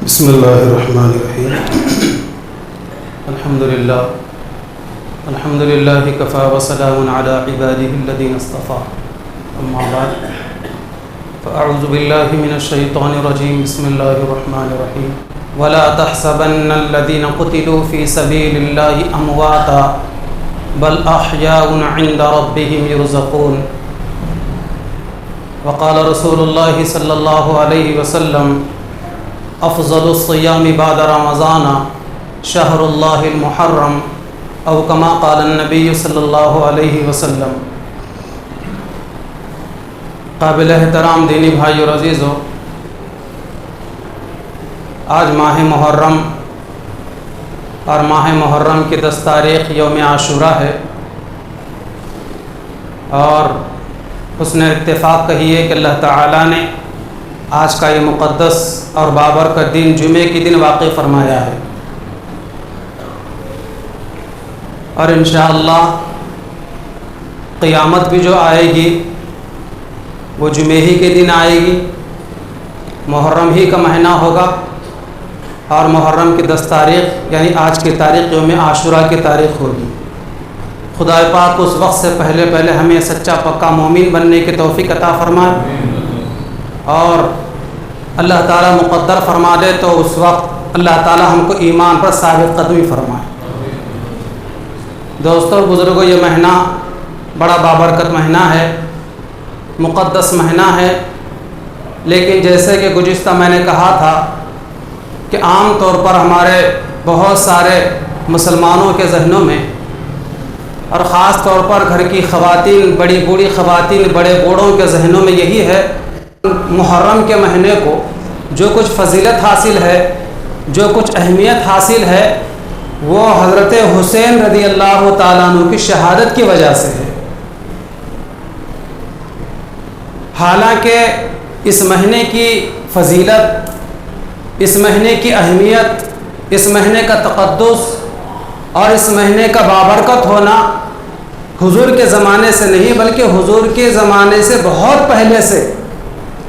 بسم اللہ الرحمن الرحیم الحمد للہ کفا وسلام علی عباده الذین اصطفى اما بعد فاعوذ باللہ من الشیطان الرجیم بسم اللہ الرحمن الرحیم ولا تحسبن الذین قتلوا فی سبیل اللہ امواتا بل احیاء عند ربهم یرزقون وقال رسول اللہ صلی اللہ علیہ وسلم افضل الصیام بعد رمضان شہر اللہ المحرم او کما قال النبی صلی اللہ علیہ وسلم۔ قابل احترام دینی بھائی اور عزیزو، آج ماہ محرم اور ماہ محرم کی 10 تاریخ یوم عاشوراء ہے، اور حسن اتفاق کہیے کہ اللہ تعالیٰ نے آج کا یہ مقدس اور بابرکت دن جمعے کے دن واقع فرمایا ہے، اور انشاءاللہ قیامت بھی جو آئے گی وہ جمعے ہی کے دن آئے گی، محرم ہی کا مہینہ ہوگا، اور محرم کی 10 تاریخ یعنی آج کی تاریخ یوم عاشوراء کی تاریخ ہوگی۔ خدا پاک اس وقت سے پہلے ہمیں سچا پکا مومن بننے کی توفیق عطا فرمائے، اور اللہ تعالیٰ مقدر فرما دے تو اس وقت اللہ تعالیٰ ہم کو ایمان پر ثابت قدمی فرمائے۔ دوستوں بزرگوں، یہ مہینہ بڑا بابرکت مہینہ ہے، مقدس مہینہ ہے، لیکن جیسے کہ گزشتہ میں نے کہا تھا کہ عام طور پر ہمارے بہت سارے مسلمانوں کے ذہنوں میں، اور خاص طور پر گھر کی خواتین، بڑی بوڑھی خواتین، بڑے بوڑھوں کے ذہنوں میں یہی ہے، محرم کے مہینے کو جو کچھ فضیلت حاصل ہے، جو کچھ اہمیت حاصل ہے، وہ حضرت حسین رضی اللہ تعالیٰ عنہ کی شہادت کی وجہ سے ہے۔ حالانکہ اس مہینے کی فضیلت، اس مہینے کی اہمیت، اس مہینے کا تقدس اور اس مہینے کا بابرکت ہونا حضور کے زمانے سے نہیں بلکہ حضور کے زمانے سے بہت پہلے سے،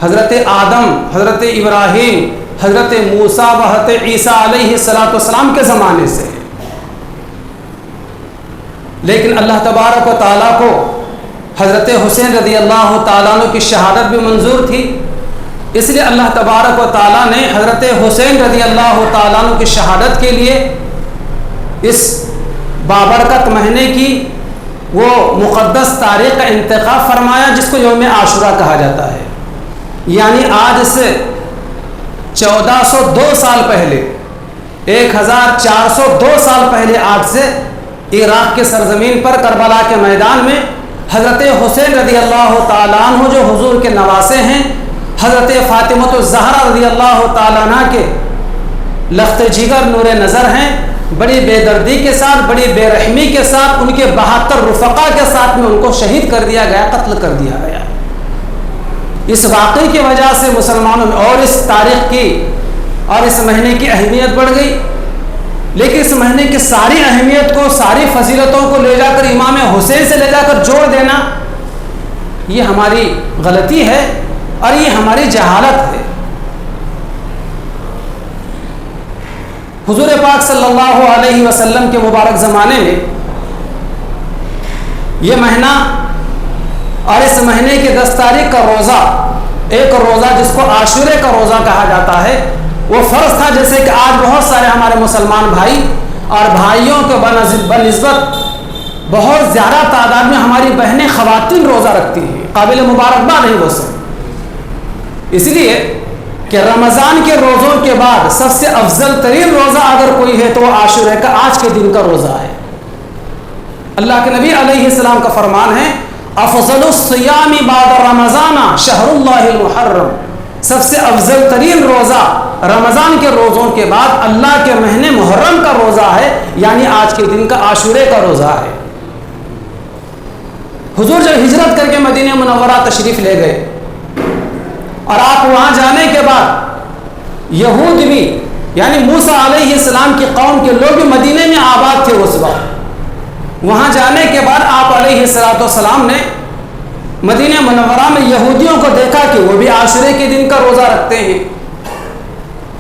حضرت آدم، حضرت ابراہیم، حضرت موسیٰ و حضرت عیسیٰ علیہ السلام کے زمانے سے، لیکن اللہ تبارک و تعالیٰ کو حضرت حسین رضی اللہ تعالیٰ عنہ کی شہادت بھی منظور تھی، اس لیے اللہ تبارک و تعالیٰ نے حضرت حسین رضی اللہ تعالیٰ عنہ کی شہادت کے لیے اس بابرکت مہینے کی وہ مقدس تاریخ کا انتخاب فرمایا، جس کو یوم عاشوراء کہا جاتا ہے۔ یعنی آج سے 1402 سال پہلے، 1402 سال پہلے آج سے عراق کے سرزمین پر کربلا کے میدان میں حضرت حسین رضی اللہ تعالیٰ عنہ جو حضور کے نواسے ہیں، حضرت فاطمہ الزہرا رضی اللہ تعالیٰ عنہ کے لخت جگر نور نظر ہیں، بڑی بے دردی کے ساتھ، بڑی بے رحمی کے ساتھ، ان کے 72 رفقا کے ساتھ میں ان کو شہید کر دیا گیا، قتل کر دیا گیا۔ اس واقعے کی وجہ سے مسلمانوں میں اور اس تاریخ کی اور اس مہینے کی اہمیت بڑھ گئی، لیکن اس مہینے کی ساری اہمیت کو، ساری فضیلتوں کو لے جا کر امام حسین سے لے جا کر جوڑ دینا، یہ ہماری غلطی ہے اور یہ ہماری جہالت ہے۔ حضور پاک صلی اللہ علیہ وسلم کے مبارک زمانے میں یہ مہینہ اور اس مہینے کی 10 تاریخ کا روزہ، ایک روزہ جس کو عاشورے کا روزہ کہا جاتا ہے، وہ فرض تھا۔ جیسے کہ آج بہت سارے ہمارے مسلمان بھائی اور بھائیوں کے بنسبت بہت زیادہ تعداد میں ہماری بہنیں خواتین روزہ رکھتی ہیں، قابل مبارکباد ہیں وہ سب، اس لیے کہ رمضان کے روزوں کے بعد سب سے افضل ترین روزہ اگر کوئی ہے تو وہ عاشورے کا آج کے دن کا روزہ ہے۔ اللہ کے نبی علیہ السلام کا فرمان ہے، افضل الصیام بعد رمضان شہر اللہ المحرم، سب سے افضل ترین روزہ رمضان کے روزوں کے بعد اللہ کے مہینے محرم کا روزہ ہے، یعنی آج کے دن کا عاشورے کا روزہ ہے۔ حضور جب ہجرت کر کے مدینہ منورہ تشریف لے گئے، اور آپ وہاں جانے کے بعد یہود بھی، یعنی موسیٰ علیہ السلام کی قوم کے لوگ بھی مدینہ میں آباد تھے اس وقت، وہاں جانے کے بعد آپ علیہ السلام نے مدینہ منورہ میں یہودیوں کو دیکھا کہ وہ بھی عاشورے کے دن کا روزہ رکھتے ہیں،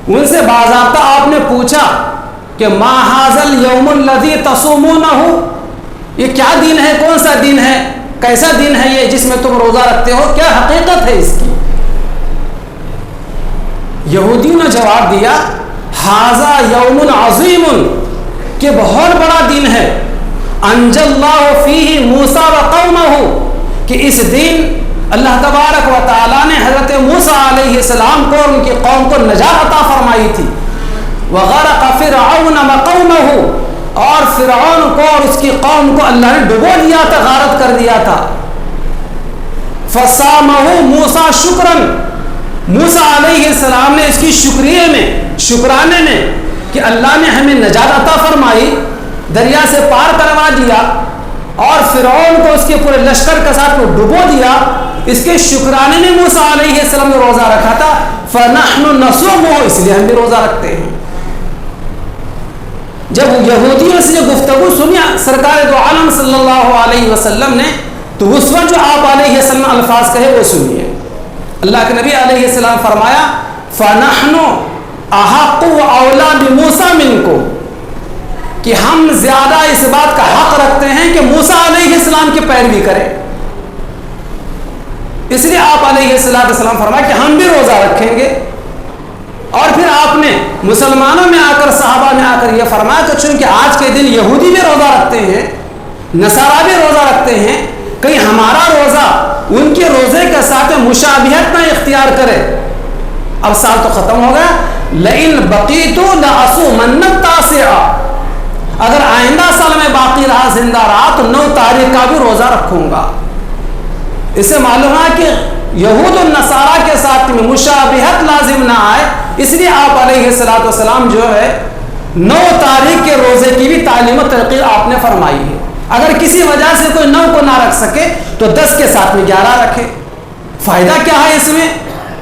ان سے باضابطہ آپ نے پوچھا کہ ما حاضل یوم الذی تصومونہ، یہ کیا دن ہے، کون سا دن ہے، کیسا دن ہے یہ جس میں تم روزہ رکھتے ہو، کیا حقیقت ہے اس کی؟ یہودیوں نے جواب دیا ھذا یوم عظیم، کہ بہت بڑا دن ہے، انجى اللہ فیہ موسیٰ وقومہ، کہ اس دن اللہ تبارک و تعالیٰ نے حضرت موسیٰ علیہ السلام کو اور ان کی قوم کو نجات عطا فرمائی تھی، وغرق فرعون وقومہ، اور فرعون کو اور اس کی قوم کو اللہ نے ڈبو دیا تھا، غارق کر دیا تھا، فصامہ موسیٰ شکرا، موسیٰ علیہ السلام نے اس کی شکریہ میں، شکرانے میں کہ اللہ نے ہمیں نجات عطا فرمائی، دریا سے پار کروا دیا اور فرعون کو اس کے پورے لشکر کے ساتھ وہ ڈبو دیا، اس کے شکرانے میں موسیٰ علیہ السلام نے روزہ رکھا تھا، فَنَحْنُ نَصُومُ، اس لیے ہم بھی روزہ رکھتے ہیں۔ جب یہودیوں سے یہ گفتگو سنی سرکار دو عالم صلی اللہ علیہ وسلم نے، تو اس وقت جو آپ علیہ السلام الفاظ کہے وہ سنیے۔ اللہ کے نبی علیہ السلام فرمایا فَنَحْنُ أَحَقُّ وَأَوْلَى بِمُوسَىٰ مِنكُمْ، کہ ہم زیادہ اس بات کا حق رکھتے ہیں کہ موسیٰ علیہ السلام کی پیروی کریں، اس لیے آپ علیہ السلام فرمایا کہ ہم بھی روزہ رکھیں گے۔ اور پھر آپ نے مسلمانوں میں آ کر، صحابہ میں آ کر یہ فرمایا کہ چونکہ آج کے دن یہودی بھی روزہ رکھتے ہیں، نصارہ بھی روزہ رکھتے ہیں، کہیں ہمارا روزہ ان کے روزے کے ساتھ مشابہت نہ اختیار کرے۔ اب سال تو ختم ہو گیا، لئن بقیت لأصومن التاسع، اگر آئندہ سال میں باقی رہا، زندہ رہا، تو 9 تاریخ کا بھی روزہ رکھوں گا۔ اس سے معلوم ہے کہ یہود النصارہ کے ساتھ میں مشابہت لازم نہ آئے، اس لیے آپ علیہ السلام جو ہے 9 تاریخ کے روزے کی بھی تعلیم و ترقی آپ نے فرمائی ہے۔ اگر کسی وجہ سے کوئی 9 کو نہ رکھ سکے تو 10 کے ساتھ میں 11 رکھے۔ فائدہ کیا ہے اس میں؟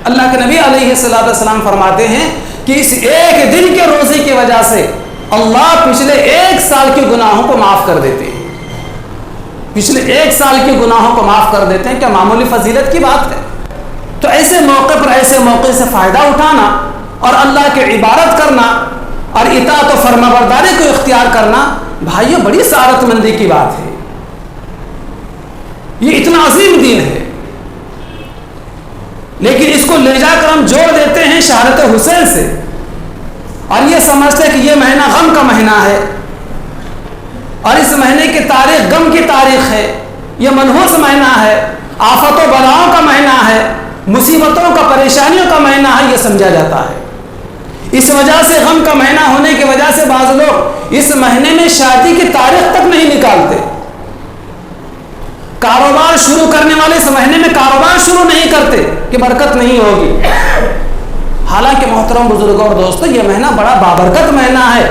اللہ کے نبی علیہ السلام فرماتے ہیں کہ اس ایک دن کے روزے کی وجہ سے اللہ پچھلے 1 سال کے گناہوں کو معاف کر دیتے ہیں، پچھلے 1 سال کے گناہوں کو معاف کر دیتے ہیں۔ کیا معمولی فضیلت کی بات ہے؟ تو ایسے موقع پر، ایسے موقع سے فائدہ اٹھانا اور اللہ کی عبادت کرنا اور اطاعت و فرمانبرداری کو اختیار کرنا، بھائیو بڑی سعادت مندی کی بات ہے، یہ اتنا عظیم دین ہے، لیکن اس کو لے جا کر ہم جوڑ دیتے ہیں شہادت حسین سے، اور یہ سمجھتے ہیں کہ یہ مہینہ غم کا مہینہ ہے، اور اس مہینے کی تاریخ غم کی تاریخ ہے، یہ منحوس مہینہ ہے، آفت و بلاؤں کا مہینہ ہے، مصیبتوں کا، پریشانیوں کا مہینہ ہے، یہ سمجھا جاتا ہے۔ اس وجہ سے غم کا مہینہ ہونے کی وجہ سے بعض لوگ اس مہینے میں شادی کی تاریخ تک نہیں نکالتے، کاروبار شروع کرنے والے اس مہینے میں کاروبار شروع نہیں کرتے کہ برکت نہیں ہوگی۔ حالانکہ محترم بزرگوں اور دوستوں، یہ مہینہ بڑا بابرکت مہینہ ہے،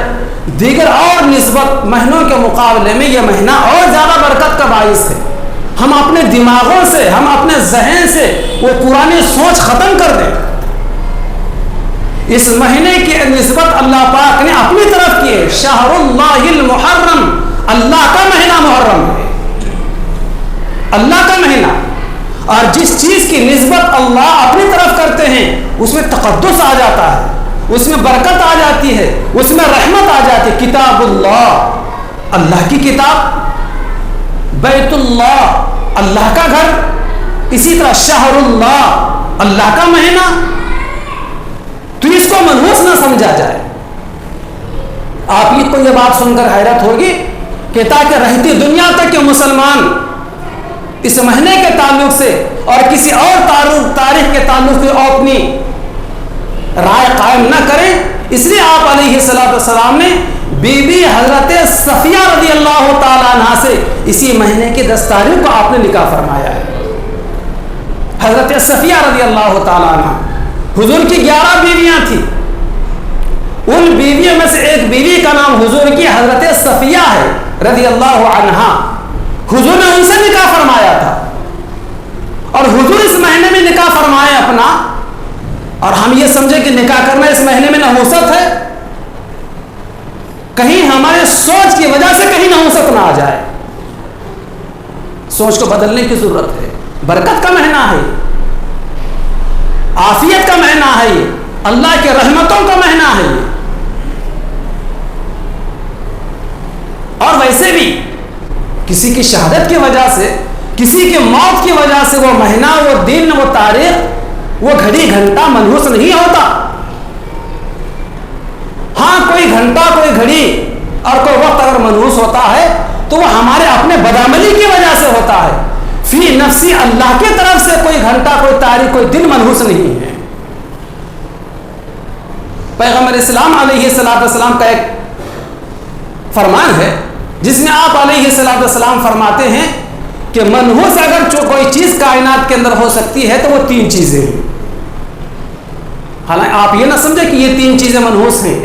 دیگر اور نسبت مہینوں کے مقابلے میں یہ مہینہ اور زیادہ برکت کا باعث ہے۔ ہم اپنے دماغوں سے، ہم اپنے ذہن سے وہ پرانی سوچ ختم کر دیں۔ اس مہینے کی نسبت اللہ پاک نے اپنی طرف کی ہے، شہر اللہ المحرم، اللہ کا مہینہ محرم ہے، اللہ کا مہینہ، اور جس چیز کی نسبت اللہ اپنی طرف کرتے ہیں اس میں تقدس آ جاتا ہے، اس میں برکت آ جاتی ہے، اس میں رحمت آ جاتی ہے۔ کتاب اللہ، اللہ کی کتاب، بیت اللہ، اللہ کا گھر، اسی طرح شہر اللہ، اللہ کا مہینہ، تو اس کو منحوس نہ سمجھا جائے۔ آپ کو یہ بات سن کر حیرت ہوگی کہ تاکہ رہتی دنیا تک کے مسلمان اس مہینے کے تعلق سے اور کسی اور تاریخ کے تعلق سے اپنی رائے قائم نہ کریں، اس لیے آپ علیہ السلام نے بی بی حضرت صفیہ رضی اللہ تعالیٰ عنہ سے اسی مہینے کی 10 تاریخ کو آپ نے نکاح فرمایا ہے۔ حضرت صفیہ رضی اللہ تعالیٰ عنہ، حضور کی 11 بیویاں تھیں، ان بیویوں میں سے ایک بیوی کا نام حضور کی حضرت صفیہ ہے رضی اللہ عنہا۔ حضور نے ان سے نکاح فرمایا تھا، اور حضور اس مہینے میں نکاح فرمائے اپنا، اور ہم یہ سمجھے کہ نکاح کرنا اس مہینے میں نحوست ہے، کہیں ہمارے سوچ کی وجہ سے کہیں نحوست نہ آ جائے، سوچ کو بدلنے کی ضرورت ہے۔ برکت کا مہینہ ہے، عافیت کا مہینہ ہے، اللہ کے رحمتوں کا مہینہ ہے یہ. اور ویسے بھی کسی کی شہادت کی وجہ سے، کسی کی موت کی وجہ سے وہ مہینہ، وہ دن، وہ تاریخ، وہ گھڑی گھنٹہ منحوس نہیں ہوتا. ہاں کوئی گھنٹہ، کوئی گھڑی اور کوئی وقت اگر منحوس ہوتا ہے تو وہ ہمارے اپنے بدعملی کی وجہ سے ہوتا ہے. فی نفسی اللہ کی طرف سے کوئی گھنٹہ، کوئی تاریخ، کوئی دن منحوس نہیں ہے. پیغمبر اسلام علیہ السلام کا ایک فرمان ہے جس میں آپ علیہ السلام فرماتے ہیں کہ منحوس اگر کوئی چیز کائنات کے اندر ہو سکتی ہے تو وہ 3 چیزیں ہیں. حالانکہ آپ یہ نہ سمجھے کہ یہ 3 چیزیں منحوس ہیں.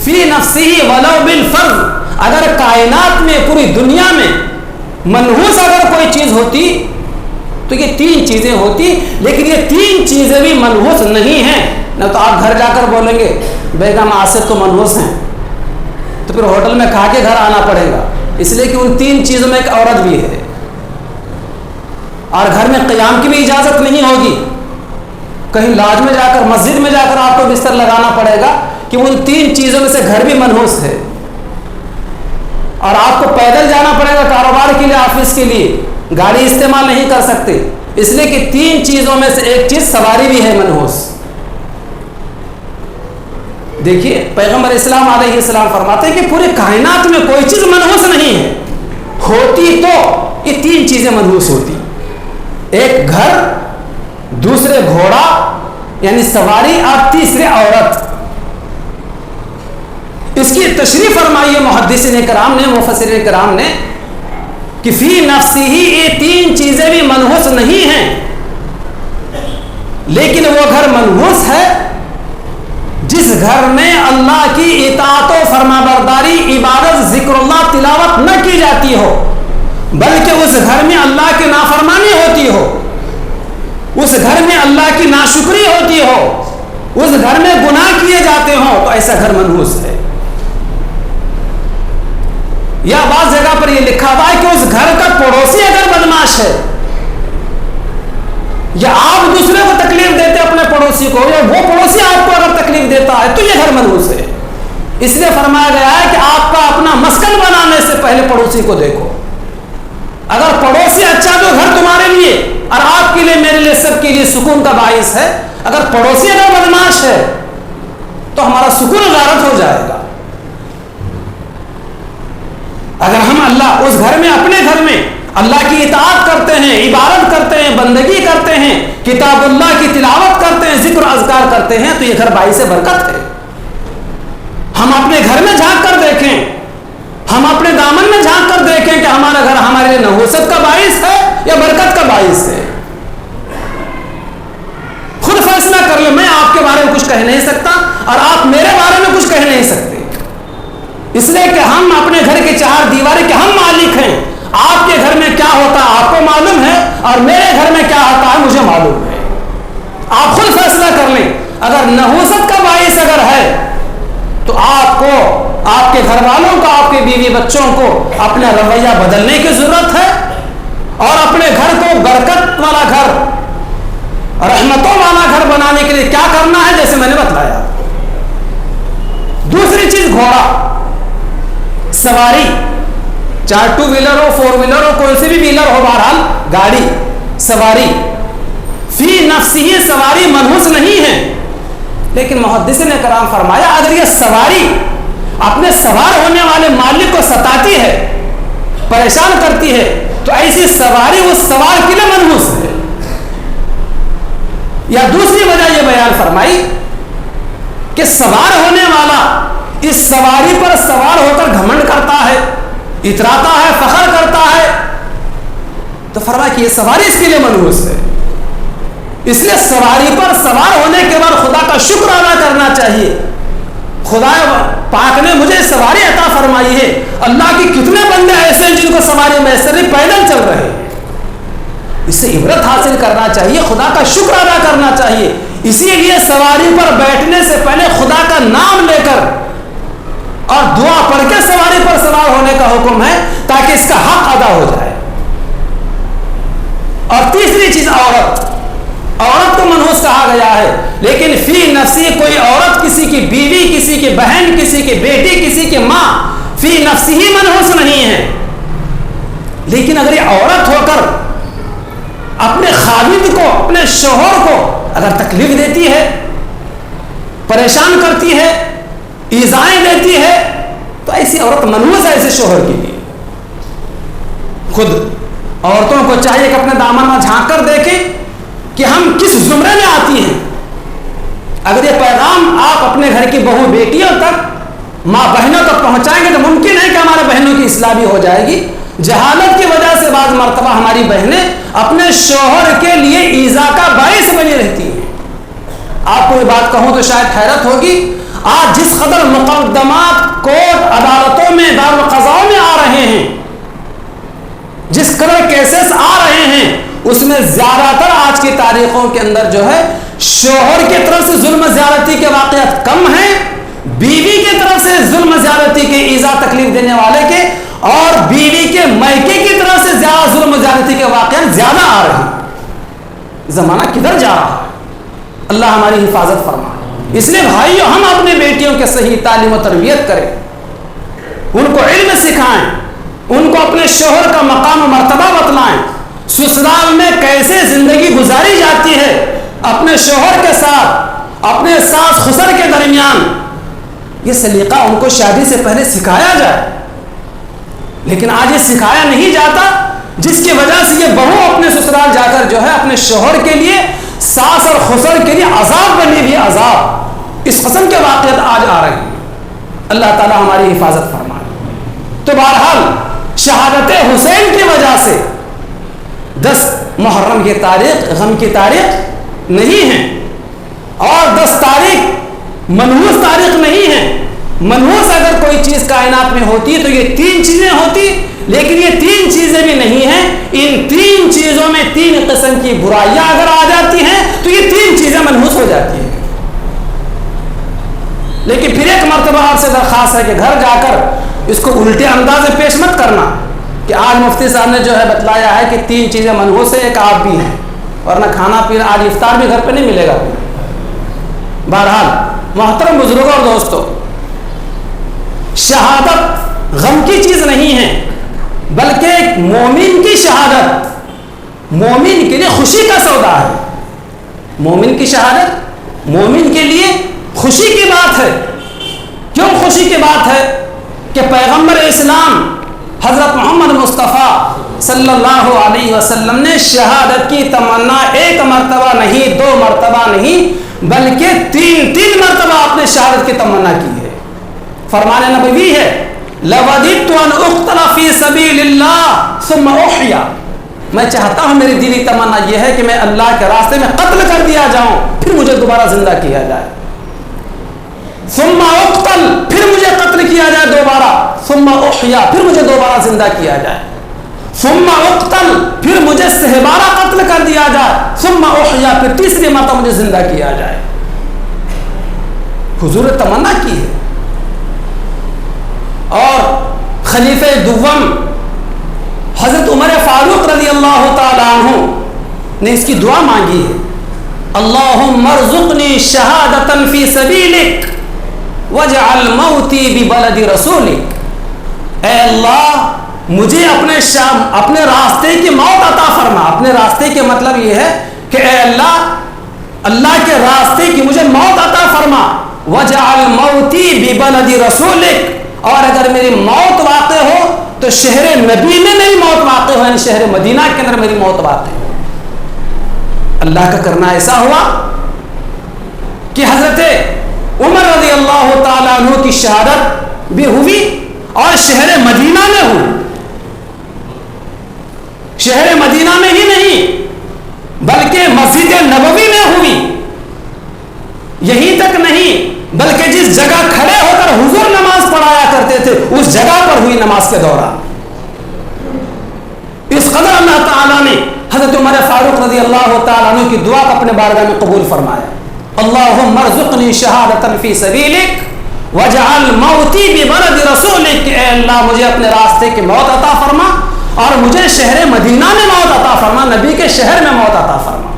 فی نفسی ولو بالفرض، اگر کائنات میں، پوری دنیا میں منحوس اگر کوئی چیز ہوتی تو یہ 3 چیزیں ہوتی، لیکن یہ 3 چیزیں بھی منحوس نہیں ہیں. نہ تو آپ گھر جا کر بولیں گے بیگم آصف تو منحوس ہیں، تو پھر ہوٹل میں کھا کے گھر آنا پڑے گا، اس لیے کہ ان 3 چیزوں میں ایک عورت بھی ہے. اور گھر میں قیام کی بھی اجازت نہیں ہوگی. کہیں لاج میں جا کر، مسجد میں جا کر آپ کو بستر لگانا پڑے گا کہ ان 3 چیزوں میں سے گھر بھی منحوس ہے. اور آپ کو پیدل جانا پڑے گا کاروبار کے لیے، آفس کے لیے، گاڑی استعمال نہیں کر سکتے، اس لیے کہ 3 چیزوں میں سے ایک چیز سواری بھی ہے منحوس. دیکھیے پیغمبر اسلام علیہ السلام فرماتے ہیں کہ پورے کائنات میں کوئی چیز منحوس نہیں ہے. ہوتی تو یہ 3 چیزیں منحوس ہوتی. ایک گھر، دوسرے گھوڑا یعنی سواری، اور تیسرے عورت. اس کی تشریح فرمائی ہے محدثین کرام نے، مفسرین کرام نے، کہ فی نفسی ہی یہ 3 چیزیں بھی منحوس نہیں ہیں، لیکن وہ گھر منحوس ہے جس گھر میں اللہ کی اطاعت و فرمانبرداری، عبادت، ذکر اللہ، تلاوت نہ کی جاتی ہو، بلکہ اس گھر میں اللہ کی نافرمانی ہوتی ہو، اس گھر میں اللہ کی ناشکری ہوتی ہو، اس گھر میں گناہ کیے جاتے ہوں، تو ایسا گھر منحوس ہے. یا بعض جگہ پر یہ لکھا ہوا ہے کہ اس گھر کا پڑوسی اگر بدماش ہے، یا آپ دوسرے کو تکلیف دیتے اپنے پڑوسی کو، یا وہ پڑوسی آپ کو اگر تکلیف دیتا ہے تو یہ گھر منحوس ہے. اس لیے فرمایا گیا ہے کہ آپ کا اپنا مسکن بنانے سے پہلے پڑوسی کو دیکھو. اگر پڑوسی اچھا تو گھر تمہارے لیے اور آپ کے لیے، میرے لیے، سب کے لیے سکون کا باعث ہے. اگر پڑوسی اگر بدماش ہے تو ہمارا سکون غارت ہو جائے گا. اگر ہم اللہ اس گھر میں، اپنے گھر میں اللہ کی اطاعت کرتے ہیں، عبادت کرتے ہیں، بندگی کرتے ہیں، کتاب اللہ کی تلاوت کرتے ہیں، ذکر اذکار کرتے ہیں، تو یہ گھر باعث برکت ہے. ہم اپنے گھر میں جھانک کر دیکھیں، ہم اپنے دامن میں جھانک کر دیکھیں کہ ہمارا گھر ہمارے لیے نحوست کا باعث ہے یا برکت کا باعث ہے. خود فیصلہ کر لیں. میں آپ کے بارے میں کچھ کہہ نہیں سکتا اور آپ میرے بارے میں کچھ کہہ نہیں سکتے، اس لیے کہ ہم اپنے گھر کی 4 دیواریں کے ہم مالک ہیں. آپ کے گھر میں کیا ہوتا ہے آپ کو معلوم ہے، اور میرے گھر میں کیا ہوتا ہے مجھے معلوم ہے. آپ خود فیصلہ کر لیں. اگر نحوست کا باعث اگر ہے تو آپ کو، آپ کے گھر والوں کو، آپ کے بیوی بچوں کو اپنا رویہ بدلنے کی ضرورت ہے، اور اپنے گھر کو برکت والا گھر، رحمتوں والا گھر بنانے کے لیے کیا کرنا ہے، جیسے میں نے بتلایا. دوسری چیز گھوڑا، سواری، چاہے 2 ویلر ہو، 4 ویلر ہو، کوئی سی بھی ویلر ہو، بہرحال گاڑی، سواری. فی نفسی ہی سواری منحوس نہیں ہے، لیکن محدثین نے کرام فرمایا اگر یہ سواری اپنے سوار ہونے والے مالک کو ستاتی ہے، پریشان کرتی ہے، تو ایسی سواری اس سوار کے لیے منحوس ہے. یا دوسری وجہ یہ بیان فرمائی کہ سوار ہونے والا اس سواری پر سوار ہو کر گھمنڈ کرتا ہے، اتراتا ہے، فخر کرتا ہے، تو فرمایا کہ یہ سواری اس کے لیے منحوس ہے. اس لیے سواری پر سوار ہونے کے بعد خدا کا شکر ادا کرنا چاہیے. خدا پاک نے مجھے سواری عطا فرمائی ہے. اللہ کے کتنے بندے ایسے ہیں جن کو سواری میسر نہیں، پیدل چل رہے ہیں. اس سے عبرت حاصل کرنا چاہیے، خدا کا شکر ادا کرنا چاہیے. اسی لیے سواری پر بیٹھنے سے پہلے خدا کا نام لے کر اور دعا پڑھ کے سواری پر سوار ہونے کا حکم ہے، تاکہ اس کا حق ادا ہو جائے. اور تیسری چیز عورت. عورت کو منحوس کہا گیا ہے، لیکن فی نفسی کوئی عورت کسی کی بیوی، کسی کی بہن، کسی کی بیٹی، کسی کی ماں فی نفسی ہی منحوس نہیں ہے۔ لیکن اگر یہ عورت ہو کر اپنے خاوند کو، اپنے شوہر کو اگر تکلیف دیتی ہے، پریشان کرتی ہے، ایذائیں دیتی ہے، تو ایسی عورت منحوس ہے ایسے شوہر کے لیے۔ خود عورتوں کو چاہیے کہ اپنے دامن میں جھانک کر دیکھیں کہ ہم کس زمرے میں آتی ہیں۔ اگر یہ پیغام آپ اپنے گھر کی بہو بیٹیوں تک، ماں بہنوں تک پہنچائیں گے تو ممکن ہے کہ ہمارے بہنوں کی اصلاح بھی ہو جائے گی۔ جہالت کی وجہ سے بعض مرتبہ ہماری بہنیں اپنے شوہر کے لیے ایذا کا باعث بنی رہتی ہیں۔ آپ کو یہ بات کہوں تو شاید حیرت ہوگی، آج جس قدر مقدمات کورٹ عدالتوں میں، دارالقضاء میں آ رہے ہیں، جس قدر کیسز آ رہے ہیں، اس میں زیادہ تر آج کی تاریخوں کے اندر جو ہے شوہر کی طرف سے ظلم زیادتی کے واقعات کم ہیں، بیوی کی طرف سے ظلم زیادتی کے، ایذا تکلیف دینے والے کے، اور بیوی کے میکے کی طرف سے زیادہ ظلم زیادتی کے واقعات زیادہ آ رہے ہیں۔ زمانہ کدھر جا رہا ہے؟ اللہ ہماری حفاظت فرمائے۔ اس لیے بھائیو، ہم اپنی بیٹیوں کے صحیح تعلیم و تربیت کریں، ان کو علم سکھائیں، ان کو اپنے شوہر کا مقام و مرتبہ بتلائیں، سسرال میں کیسے زندگی گزاری جاتی ہے اپنے شوہر کے ساتھ، اپنے ساس خسر کے درمیان، یہ سلیقہ ان کو شادی سے پہلے سکھایا جائے۔ لیکن آج یہ سکھایا نہیں جاتا، جس کی وجہ سے یہ بہو اپنے سسرال جا کر جو ہے اپنے شوہر کے لیے، ساس اور خسر کے لیے عذاب بنی ہوئی، عذاب، اس قسم کے واقعات آج آ رہے ہیں۔ اللہ تعالی ہماری حفاظت فرمائے۔ تو بہرحال شہادت حسین کی وجہ سے 10 محرم کی تاریخ غم کی تاریخ نہیں ہے، اور 10 تاریخ منحوس تاریخ نہیں ہے۔ منحوس اگر کوئی چیز کائنات میں ہوتی تو یہ 3 چیزیں ہوتی، لیکن یہ 3 چیزیں بھی نہیں ہیں۔ ان 3 چیزوں میں 3 قسم کی برائیاں اگر آ جاتی ہیں تو یہ 3 چیزیں منحوس ہو جاتی ہیں۔ لیکن پھر ایک مرتبہ آپ سے درخواست ہے کہ گھر جا کر اس کو الٹے انداز میں پیش مت کرنا کہ آج مفتی صاحب نے جو ہے بتلایا ہے کہ 3 چیزیں منحوس ہیں، ایک آپ بھی ہیں، ورنہ کھانا پینا آج افطار بھی گھر پہ نہیں ملے گا۔ بہرحال محترم بزرگوں اور دوستوں، شہادت غم کی چیز نہیں ہے، بلکہ ایک مومن کی شہادت مومن کے لیے خوشی کا سودا ہے۔ مومن کی شہادت مومن کے لیے خوشی کی بات ہے۔ کیوں خوشی کی بات ہے؟ کہ پیغمبر اسلام حضرت محمد مصطفیٰ صلی اللہ علیہ وسلم نے شہادت کی تمنا 1 مرتبہ نہیں، 2 مرتبہ نہیں، بلکہ 3 مرتبہ آپ نے شہادت کی تمنا کی ہے۔ فرمان نبوی ہے، لَوَدِدْتُ أَنْ أُقْتَلَ فِي سَبِيلِ اللَّهِ ثُمَّ أُحْيَا، میں چاہتا ہوں، میری دلی تمنا یہ ہے کہ میں اللہ کے راستے میں قتل کر دیا جاؤں، پھر مجھے دوبارہ زندہ کیا جائے۔ ثم اقتل، پھر مجھے قتل کیا جائے دوبارہ۔ ثم احیا، پھر مجھے دوبارہ زندہ کیا جائے۔ ثم اقتل، پھر مجھے سہبارہ قتل کر دیا جائے۔ ثم احیا، پھر تیسری مرتبہ مجھے زندہ کیا جائے۔ حضور نے تمنا کی ہے، اور خلیفہ دوم حضرت عمر فاروق رضی اللہ تعالی عنہ نے اس کی دعا مانگی ہے، اللہم ارزقنی شہادتا فی سبیلک وجعل موتی ببلد رسولک، اے اللہ مجھے اپنے راستے کی موت عطا فرما۔ اپنے راستے کے مطلب یہ ہے کہ اے اللہ کے راستے کی مجھے موت عطا فرما۔ وجعل موتی ببلد رسولک، اور اگر میری موت واقع ہو تو شہر نبی میں میری موت واقع ہو، یعنی شہر مدینہ کے اندر میری موت واقع ہو۔ اللہ کا کرنا ایسا ہوا کہ حضرت عمر رضی اللہ تعالیٰ عنہ کی شہادت بھی ہوئی، اور شہر مدینہ میں ہوئی۔ شہر مدینہ میں ہی نہیں بلکہ مسجد نبوی میں ہوئی۔ یہی تک نہیں بلکہ جس جگہ کھڑے ہو کر حضور نماز پڑھایا کرتے تھے اس جگہ پر ہوئی نماز کے دوران۔ اس قدر اللہ تعالیٰ نے حضرت عمر فاروق رضی اللہ تعالیٰ عنہ کی دعا کو اپنے بارگاہ میں قبول فرمایا، اللہم ارزقنی شہادتا فی سبیلک وجعل موتی ببلد رسولک، اے اللہ مجھے اپنے راستے کی موت عطا فرما اور مجھے شہر مدینہ میں موت عطا فرما، نبی کے شہر میں موت عطا فرما۔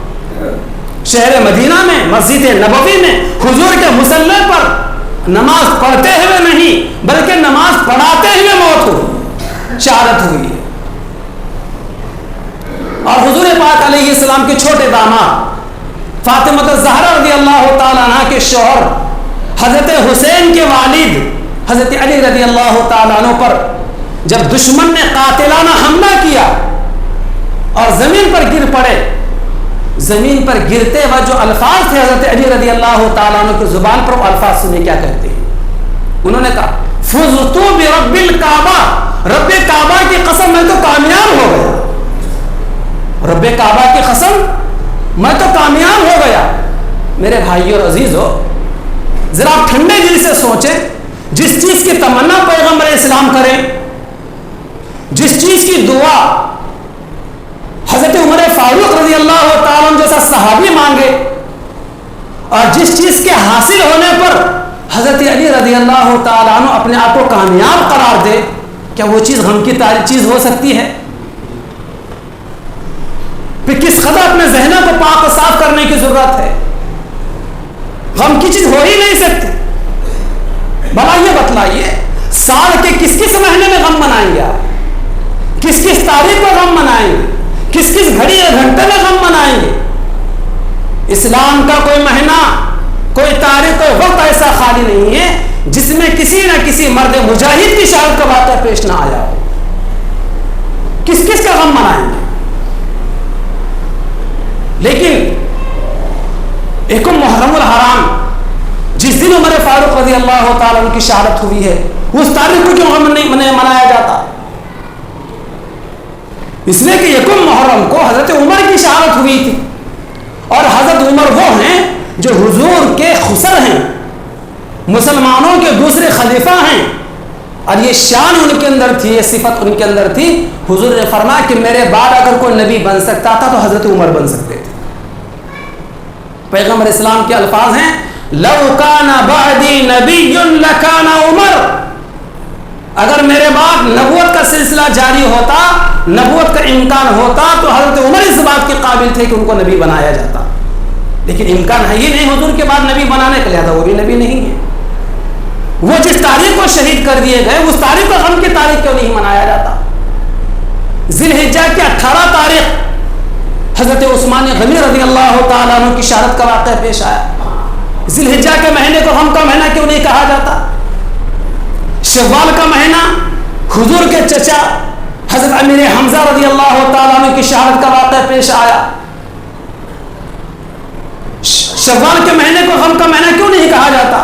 شہر مدینہ میں مسجد نبوی میں حضور کے مصلی پر نماز پڑھتے ہوئے نہیں بلکہ نماز پڑھاتے ہوئے موت ہوئی، شہادت ہوئی ہے۔ اور حضور پاک علیہ السلام کے چھوٹے داماد فاطمہ الزہرا رضی اللہ تعالیٰ عنہ کے شوہر حضرت حسین کے والد حضرت علی رضی اللہ تعالیٰ عنہ پر جب دشمن نے قاتلانہ حملہ کیا اور زمین پر گر پڑے، زمین پر گرتے وقت جو الفاظ تھے حضرت علی رضی اللہ تعالیٰ عنہ کی زبان پر، وہ الفاظ سنے کیا کہتے ہیں؟ انہوں نے کہا فزت برب الکعبہ، رب کعبہ کی قسم میں تو کامیاب ہو گیا، رب کعبہ کی قسم میں تو کامیاب ہو گیا۔ میرے بھائیو اور عزیزو، ذرا آپ ٹھنڈے دل سے سوچیں، جس چیز کی تمنا پیغمبر اسلام کریں، جس چیز کی دعا حضرت عمر فاروق رضی اللہ تعالیٰ عنہ جیسا صحابی مانگے، اور جس چیز کے حاصل ہونے پر حضرت علی رضی اللہ تعالیٰ عنہ اپنے آپ کو کامیاب قرار دے، کیا وہ چیز غم کی چیز ہو سکتی ہے؟ پھر کس قدر اپنے ذہنوں کو پاک و صاف کرنے کی ضرورت ہے؟ غم کی چیز ہو ہی نہیں سکتی۔ بھلا یہ بتلائیے، سال کے کس کس مہینے میں غم منائیں گے آپ؟ کس کس تاریخ کو غم منائیں گے؟ کس کس گھڑی یا گھنٹے میں غم منائیں گے؟ اسلام کا کوئی مہینہ، کوئی تاریخ، کوئی وقت ایسا خالی نہیں ہے جس میں کسی نہ کسی مرد مجاہد کی شہادت کا واقعہ پیش نہ آیا ہو۔ کس کس کا غم منائیں گے؟ لیکن ایک محرم الحرام جس دن عمر فاروق رضی اللہ تعالیٰ عنہ کی شہادت ہوئی ہے، اس تاریخ کو کیوں ہم نہیں منایا جاتا؟ اس لیے کہ یکم محرم کو حضرت عمر کی شہادت ہوئی تھی، اور حضرت عمر وہ ہیں جو حضور کے خسر ہیں، مسلمانوں کے دوسرے خلیفہ ہیں، اور یہ شان ان کے اندر تھی، یہ صفت ان کے اندر تھی۔ حضور نے فرمایا کہ میرے بعد اگر کوئی نبی بن سکتا تھا تو حضرت عمر بن سکتے تھے۔ پیغمبر اسلام کے الفاظ ہیں لو کان بعدی نبی لکان عمر، اگر میرے بعد نبوت کا سلسلہ جاری ہوتا، نبوت کا امکان ہوتا، تو حضرت عمر اس بات کے قابل تھے کہ ان کو نبی بنایا جاتا، لیکن امکان ہے ہی نہیں حضور کے بعد نبی بنانے کا، لہذا وہ بھی نبی نہیں ہے۔ وہ جس تاریخ کو شہید کر دیے گئے، اس تاریخ کو غم کی تاریخ کیوں نہیں منایا جاتا؟ ذی الحجہ کی 18 تاریخ حضرت عثمان غنی رضی اللہ تعالیٰ عنہ کی شہادت کا واقعہ پیش آیا۔ ذی الحجہ کے مہینے کو غم کا مہینہ کیوں نہیں کہا جاتا؟ شوال کا مہینہ حضور کے چچا حضرت امیر حمزہ رضی اللہ تعالیٰ عنہ کی شہادت کا واقعہ پیش آیا۔ شوال کے مہینے کو غم کا مہینہ کیوں نہیں کہا جاتا؟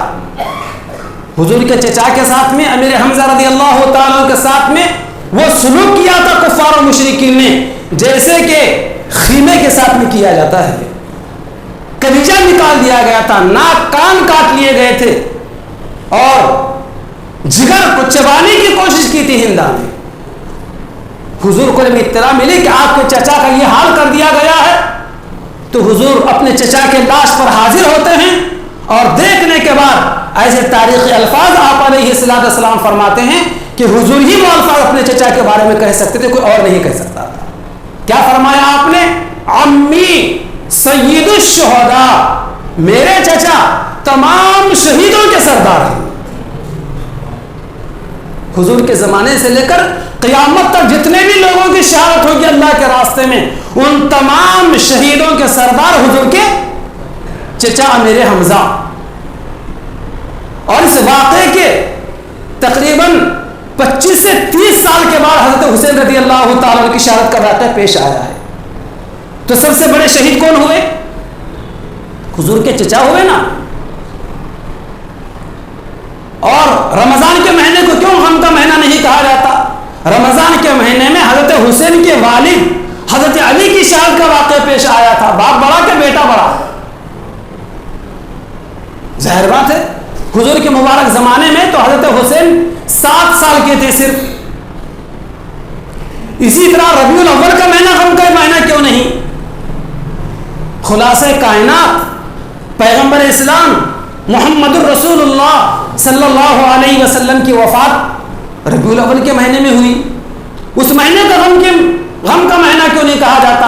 حضور کے چچا کے ساتھ میں، امیر حمزہ رضی اللہ تعالیٰ عنہ کے ساتھ میں وہ سلوک کیا تھا کفار و مشرکین نے، جیسے کہ خیمے کے ساتھ میں کیا جاتا ہے۔ کلیجہ نکال دیا گیا تھا، ناک کان کاٹ لیے گئے تھے، اور جگر کو چبانے کی کوشش کی تھی ہندا نے۔ حضور کو جب اطلاع ملی کہ آپ کے چچا کا یہ حال کر دیا گیا ہے، تو حضور اپنے چچا کے لاش پر حاضر ہوتے ہیں، اور دیکھنے کے بعد ایسے تاریخی الفاظ آپ علیہ السلام فرماتے ہیں کہ حضور ہی وہ الفاظ اپنے چچا کے بارے میں کہہ سکتے تھے، کوئی اور نہیں کہہ سکتا تھا۔ کیا فرمایا آپ نے؟ عمی سید الشہداء، میرے چچا تمام شہیدوں کے سردار ہیں۔ حضور کے زمانے سے لے کر قیامت تک جتنے بھی لوگوں کی شہادت ہوگی اللہ کے راستے میں، ان تمام شہیدوں کے سردار حضور کے چچا امیر حمزہ۔ اور اس واقعے کے تقریباً 25 سے 30 سال کے بعد حضرت حسین رضی اللہ تعالیٰ عنہ کی شہادت کا واقعہ پیش آیا ہے۔ تو سب سے بڑے شہید کون ہوئے؟ حضور کے چچا ہوئے نا۔ اور رمضان کے مہینے کو کیوں غم کا مہینہ نہیں کہا جاتا؟ رمضان کے مہینے میں حضرت حسین کے والد حضرت علی کی شہادت کا واقعہ پیش آیا تھا۔ باپ بڑا کہ بیٹا بڑا؟ ظاہر بات ہے، حضور کے مبارک زمانے میں تو حضرت حسین 7 سال کے تھے صرف۔ اسی طرح ربیع الاول کا مہینہ غم کا مہینہ کیوں نہیں؟ خلاصہ کائنات پیغمبر اسلام محمد الرسول اللہ صلی اللہ علیہ وسلم کی وفات ربیع الاول کے مہینے میں ہوئی۔ اس مہینے کا غم کا مہینہ کیوں نہیں کہا جاتا؟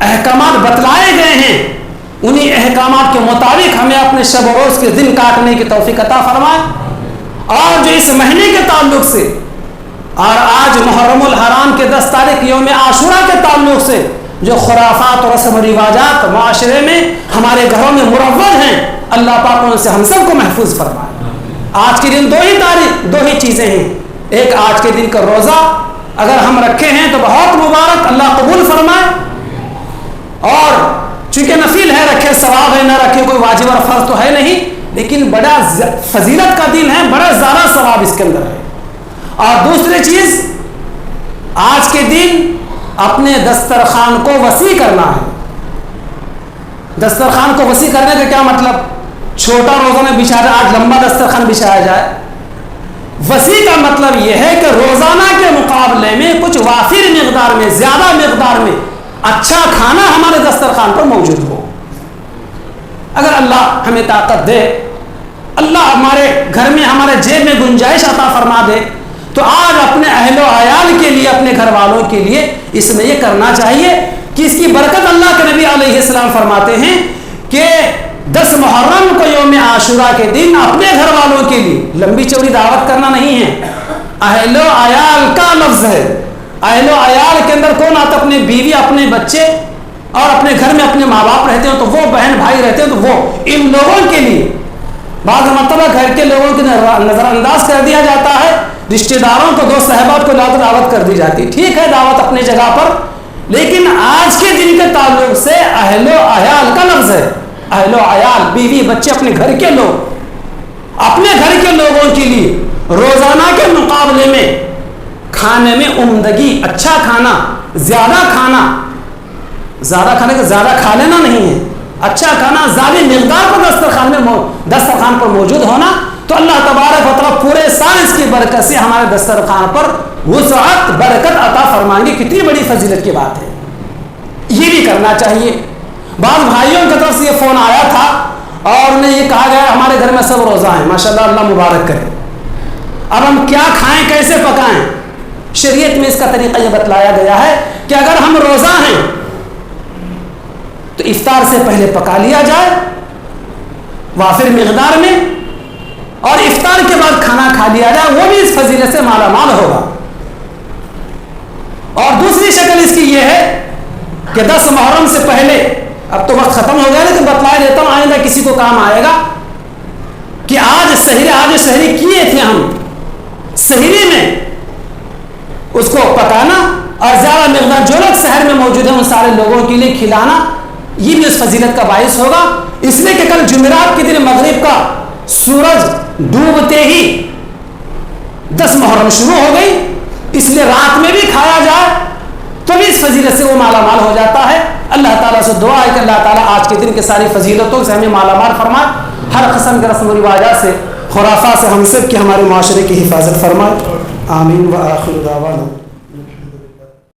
احکامات بتلائے گئے ہیں انہی احکامات کے مطابق ہمیں اپنے شب و روز کے دن کاٹنے کی توفیق عطا فرمائے. اور جو اس مہینے کے تعلق سے اور آج محرم الحرام کے 10 تاریخ یوم عاشورہ کے تعلق سے جو خرافات اور رسم و رواجات معاشرے میں ہمارے گھروں میں مروج ہیں، اللہ پاک ان سے ہم سب کو محفوظ فرمائے. آج کے دن دو ہی چیزیں ہیں. ایک آج کے دن کا روزہ اگر ہم رکھے ہیں تو بہت مبارک، اللہ قبول فرمائے. اور چونکہ نفل ہے، رکھے ثواب ہے، نہ رکھے کوئی واجب اور فرض تو ہے نہیں، لیکن بڑا فضیلت کا دن ہے، بڑا زیادہ ثواب اس کے اندر ہے. اور دوسری چیز، آج کے دن اپنے دسترخوان کو وسیع کرنا ہے. دسترخوان کو وسیع کرنے کا کیا مطلب؟ چھوٹا روزہ میں بچھا جائے، آج لمبا دسترخوان بچھایا جائے. وسیع کا مطلب یہ ہے کہ روزانہ کے مقابلے میں کچھ وافر مقدار میں، زیادہ مقدار میں اچھا کھانا ہمارے دسترخوان پر موجود ہو. اگر اللہ ہمیں طاقت دے، اللہ ہمارے گھر میں، ہمارے جیب میں گنجائش عطا فرما دے، تو آج اپنے اہل و عیال کے لیے، اپنے گھر والوں کے لیے اس میں یہ کرنا چاہیے کہ اس کی برکت اللہ کے نبی علیہ السلام فرماتے ہیں کہ 10 محرم کو یوم عاشورہ کے دن اپنے گھر والوں کے لیے لمبی چوڑی دعوت کرنا نہیں ہے. اہل و عیال کا لفظ ہے. اہل و عیال کے اندر کون آتا؟ اپنے بیوی، اپنے بچے، اور اپنے گھر میں اپنے ماں باپ رہتے ہیں تو وہ، بہن بھائی رہتے ہیں تو وہ، ان لوگوں کے لیے. بعض مرتبہ گھر کے لوگوں کو نظر انداز کر دیا جاتا ہے، رشتہ داروں کو، دوست صاحبات کو دعوت کر دی جاتی ہے. ٹھیک ہے، دعوت اپنی جگہ پر، لیکن آج کے دن کے تعلق سے اہل و عیال کا لفظ ہے. اہل و عیال، بیوی، بچے، اپنے گھر کے لوگ، اپنے گھر کے لوگوں کے لیے روزانہ کے مقابلے میں کھانے میں عمدگی، اچھا کھانا، زیادہ کھانا کا زیادہ کھا لینا نہیں ہے، اچھا کھانا زیادہ مقدار پر دسترخوان پر موجود ہونا. تو اللہ تبارک و تعالیٰ پورے سال اس کی برکت سے ہمارے دسترخوان پر وسعت، برکت عطا فرمائیں گے. کتنی بڑی فضیلت کی بات ہے. یہ بھی کرنا چاہیے. بعض بھائیوں کی طرف سے یہ فون آیا تھا اور انہیں یہ کہا گیا ہمارے گھر میں سب روزہ ہیں، ماشاءاللہ، اللہ مبارک کرے. اب ہم کیا کھائیں، کیسے پکائیں؟ شریعت میں اس کا طریقہ یہ بتلایا گیا ہے کہ اگر ہم روزہ ہیں تو افطار سے پہلے پکا لیا جائے وافر مقدار میں، اور افطار کے بعد کھانا کھا لیا جائے، وہ بھی اس فضیلت سے مالا مال ہوگا. اور دوسری شکل اس کی یہ ہے کہ 10 محرم سے پہلے، اب تو وقت ختم ہو گیا لیکن بتلا دیتا ہوں، آئندہ کسی کو کام آئے گا، کہ آج سحری کیے تھے ہم، سحری میں اس کو پکانا اور زیادہ مقدار جو لوگ شہر میں موجود ہیں ان سارے لوگوں کے لیے کھلانا، یہ بھی اس فضیلت کا باعث ہوگا. اس لیے کہ کل جمعرات کے دن مغرب کا سورج ڈوبتے ہی 10 محرم شروع ہو گئی، اس لیے رات میں بھی کھایا جائے تو بھی اس فضیلت سے وہ مالا مال ہو جاتا ہے. اللہ تعالیٰ سے دعا ہے کہ اللہ تعالیٰ آج کے دن کی ساری فضیلتوں سے ہمیں مالا مال فرمائے، ہر قسم کے رسم و رواجات سے، خرافات سے ہم سب کی، ہمارے معاشرے کی حفاظت فرمائے. آمین. وآخر دعوانا